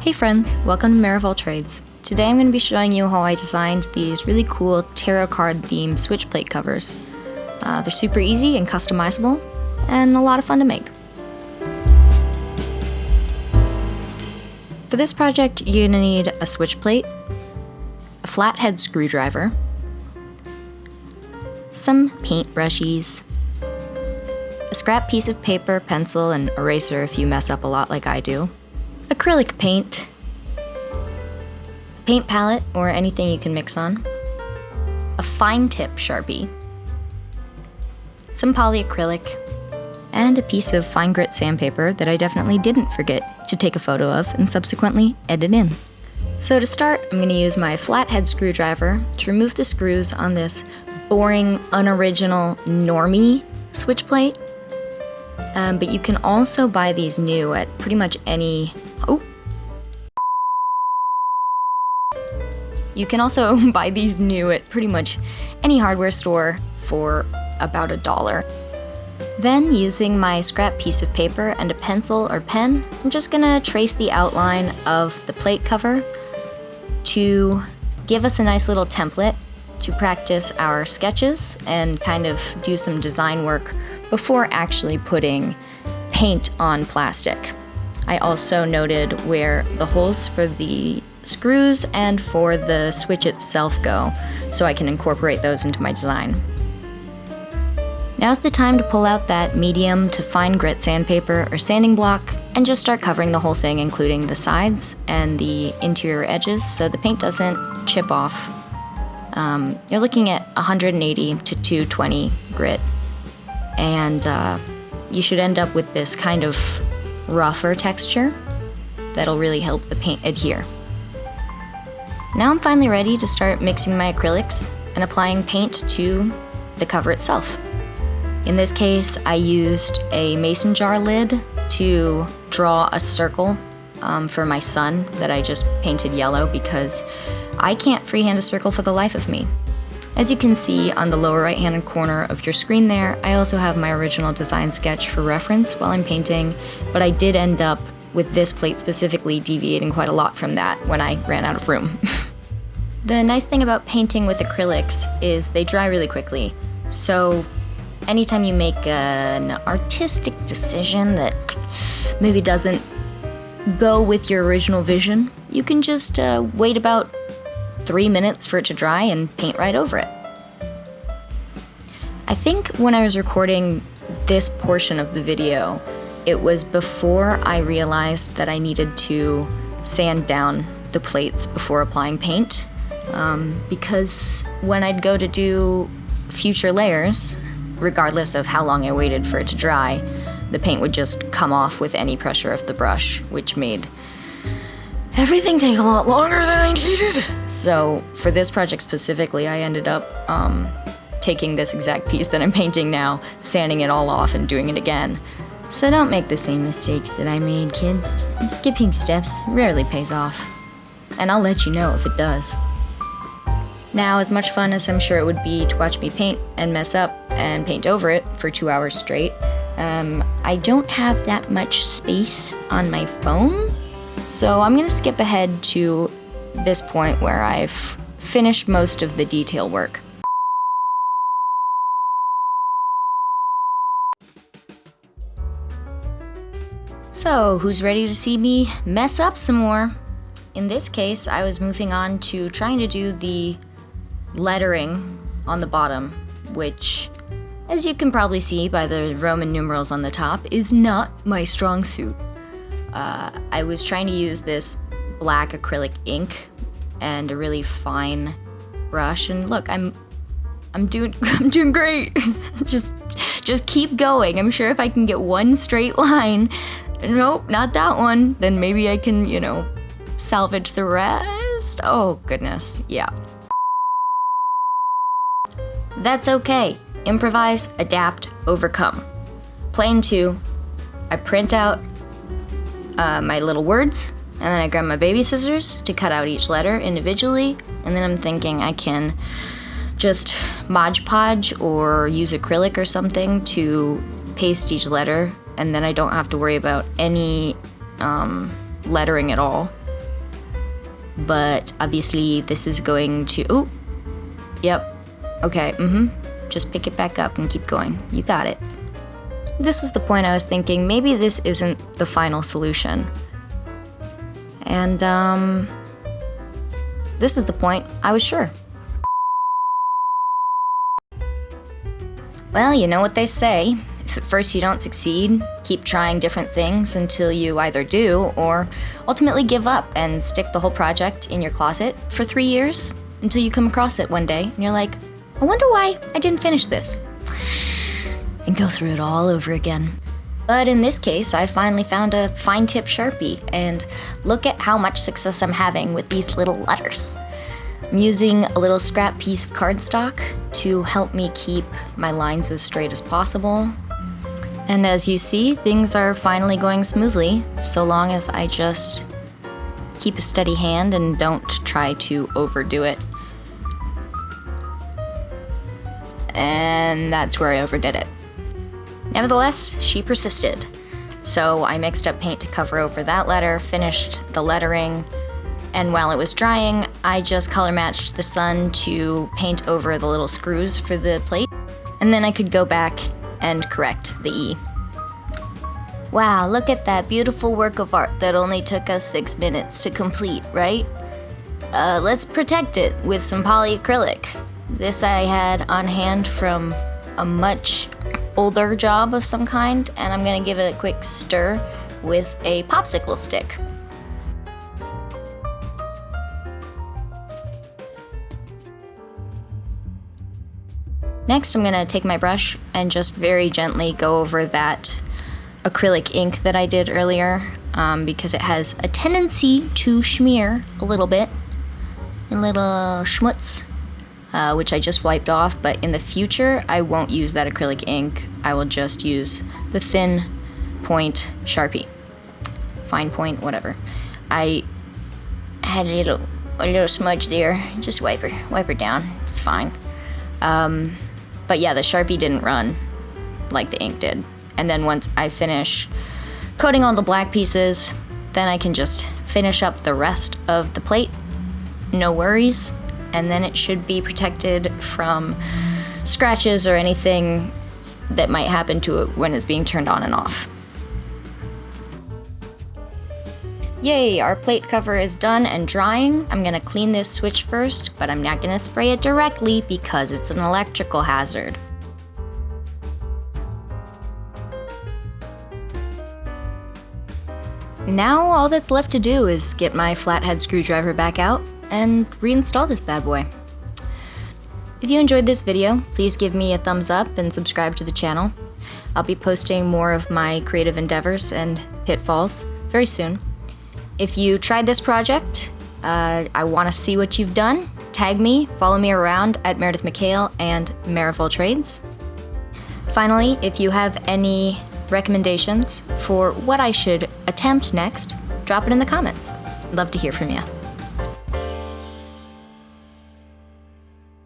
Hey friends, welcome to Marival Trades. Today I'm going to be showing you how I designed these really cool tarot card themed switch plate covers. They're super easy and customizable, and a lot of fun to make. For this project, you're going to need a switch plate, a flathead screwdriver, some paint brushies, a scrap piece of paper, pencil, and eraser if you mess up a lot like I do, acrylic paint, a paint palette or anything you can mix on, a fine tip Sharpie, some polyacrylic, and a piece of fine grit sandpaper that I definitely didn't forget to take a photo of and subsequently edit in. So to start, I'm going to use my flathead screwdriver to remove the screws on this boring, unoriginal, normie switch plate. But you can also buy these new at pretty much any... You can also buy these new at pretty much any hardware store for about $1. Then, using my scrap piece of paper and a pencil or pen, I'm just gonna trace the outline of the plate cover to give us a nice little template to practice our sketches and kind of do some design work before actually putting paint on plastic. I also noted where the holes for the screws and for the switch itself go, so I can incorporate those into my design. Now's the time to pull out that medium to fine grit sandpaper or sanding block and just start covering the whole thing, including the sides and the interior edges, so the paint doesn't chip off. You're looking at 180 to 220 grit, and you should end up with this kind of rougher texture that'll really help the paint adhere. Now I'm finally ready to start mixing my acrylics and applying paint to the cover itself. In this case, I used a mason jar lid to draw a circle for my sun that I just painted yellow because I can't freehand a circle for the life of me. As you can see on the lower right-hand corner of your screen there, I also have my original design sketch for reference while I'm painting, but I did end up with this plate specifically deviating quite a lot from that when I ran out of room. The nice thing about painting with acrylics is they dry really quickly, so anytime you make an artistic decision that maybe doesn't go with your original vision, you can just wait about 3 minutes for it to dry and paint right over it. I think when I was recording this portion of the video, it was before I realized that I needed to sand down the plates before applying paint, because when I'd go to do future layers, regardless of how long I waited for it to dry, the paint would just come off with any pressure of the brush, which made everything take a lot longer than I needed. So for this project specifically, I ended up taking this exact piece that I'm painting now, sanding it all off and doing it again. So don't make the same mistakes that I made, kids. Skipping steps rarely pays off. And I'll let you know if it does. Now, as much fun as I'm sure it would be to watch me paint and mess up and paint over it for 2 hours straight, I don't have that much space on my phone. So I'm going to skip ahead to this point where I've finished most of the detail work. So, who's ready to see me mess up some more? In this case, I was moving on to trying to do the lettering on the bottom, which, as you can probably see by the Roman numerals on the top, is not my strong suit. I was trying to use this black acrylic ink and a really fine brush, and look, I'm doing great. just keep going. I'm sure if I can get one straight line, nope, not that one, then maybe I can, salvage the rest. Oh goodness, yeah. That's okay. Improvise, adapt, overcome. Plane 2, I print out my little words, and then I grab my baby scissors to cut out each letter individually, and then I'm thinking I can just Mod Podge or use acrylic or something to paste each letter, and then I don't have to worry about any lettering at all. but obviously this is going to, ooh, yep, okay, just pick it back up and keep going. You got it. This was the point I was thinking, maybe this isn't the final solution. And, this is the point I was sure. Well, you know what they say. If at first you don't succeed, keep trying different things until you either do or ultimately give up and stick the whole project in your closet for 3 years until you come across it one day and you're like, I wonder why I didn't finish this. And go through it all over again. But in this case, I finally found a fine tip Sharpie, and look at how much success I'm having with these little letters. I'm using a little scrap piece of cardstock to help me keep my lines as straight as possible. And as you see, things are finally going smoothly, so long as I just keep a steady hand and don't try to overdo it. And that's where I overdid it. Nevertheless, she persisted. So I mixed up paint to cover over that letter, finished the lettering, and while it was drying, I just color matched the sun to paint over the little screws for the plate, and then I could go back and correct the E. Wow, look at that beautiful work of art that only took us 6 minutes to complete, right? Let's protect it with some polyacrylic. This I had on hand from a much older job of some kind, and I'm gonna give it a quick stir with a popsicle stick. Next, I'm gonna take my brush and just very gently go over that acrylic ink that I did earlier, because it has a tendency to smear a little bit, a little schmutz. Which I just wiped off, but in the future, I won't use that acrylic ink. I will just use the thin point Sharpie. Fine point, whatever. I had a little smudge there. Just wipe her down. It's fine. But yeah, the Sharpie didn't run like the ink did. And then once I finish coating all the black pieces, then I can just finish up the rest of the plate. No worries. And then it should be protected from scratches or anything that might happen to it when it's being turned on and off. Yay, our plate cover is done and drying. I'm gonna clean this switch first, but I'm not gonna spray it directly because it's an electrical hazard. Now all that's left to do is get my flathead screwdriver back out and reinstall this bad boy. If you enjoyed this video, please give me a thumbs up and subscribe to the channel. I'll be posting more of my creative endeavors and pitfalls very soon. If you tried this project, I want to see what you've done. Tag me, follow me around at Meredith McHale and Marivol Trades. Finally, if you have any recommendations for what I should attempt next, drop it in the comments. I'd love to hear from you.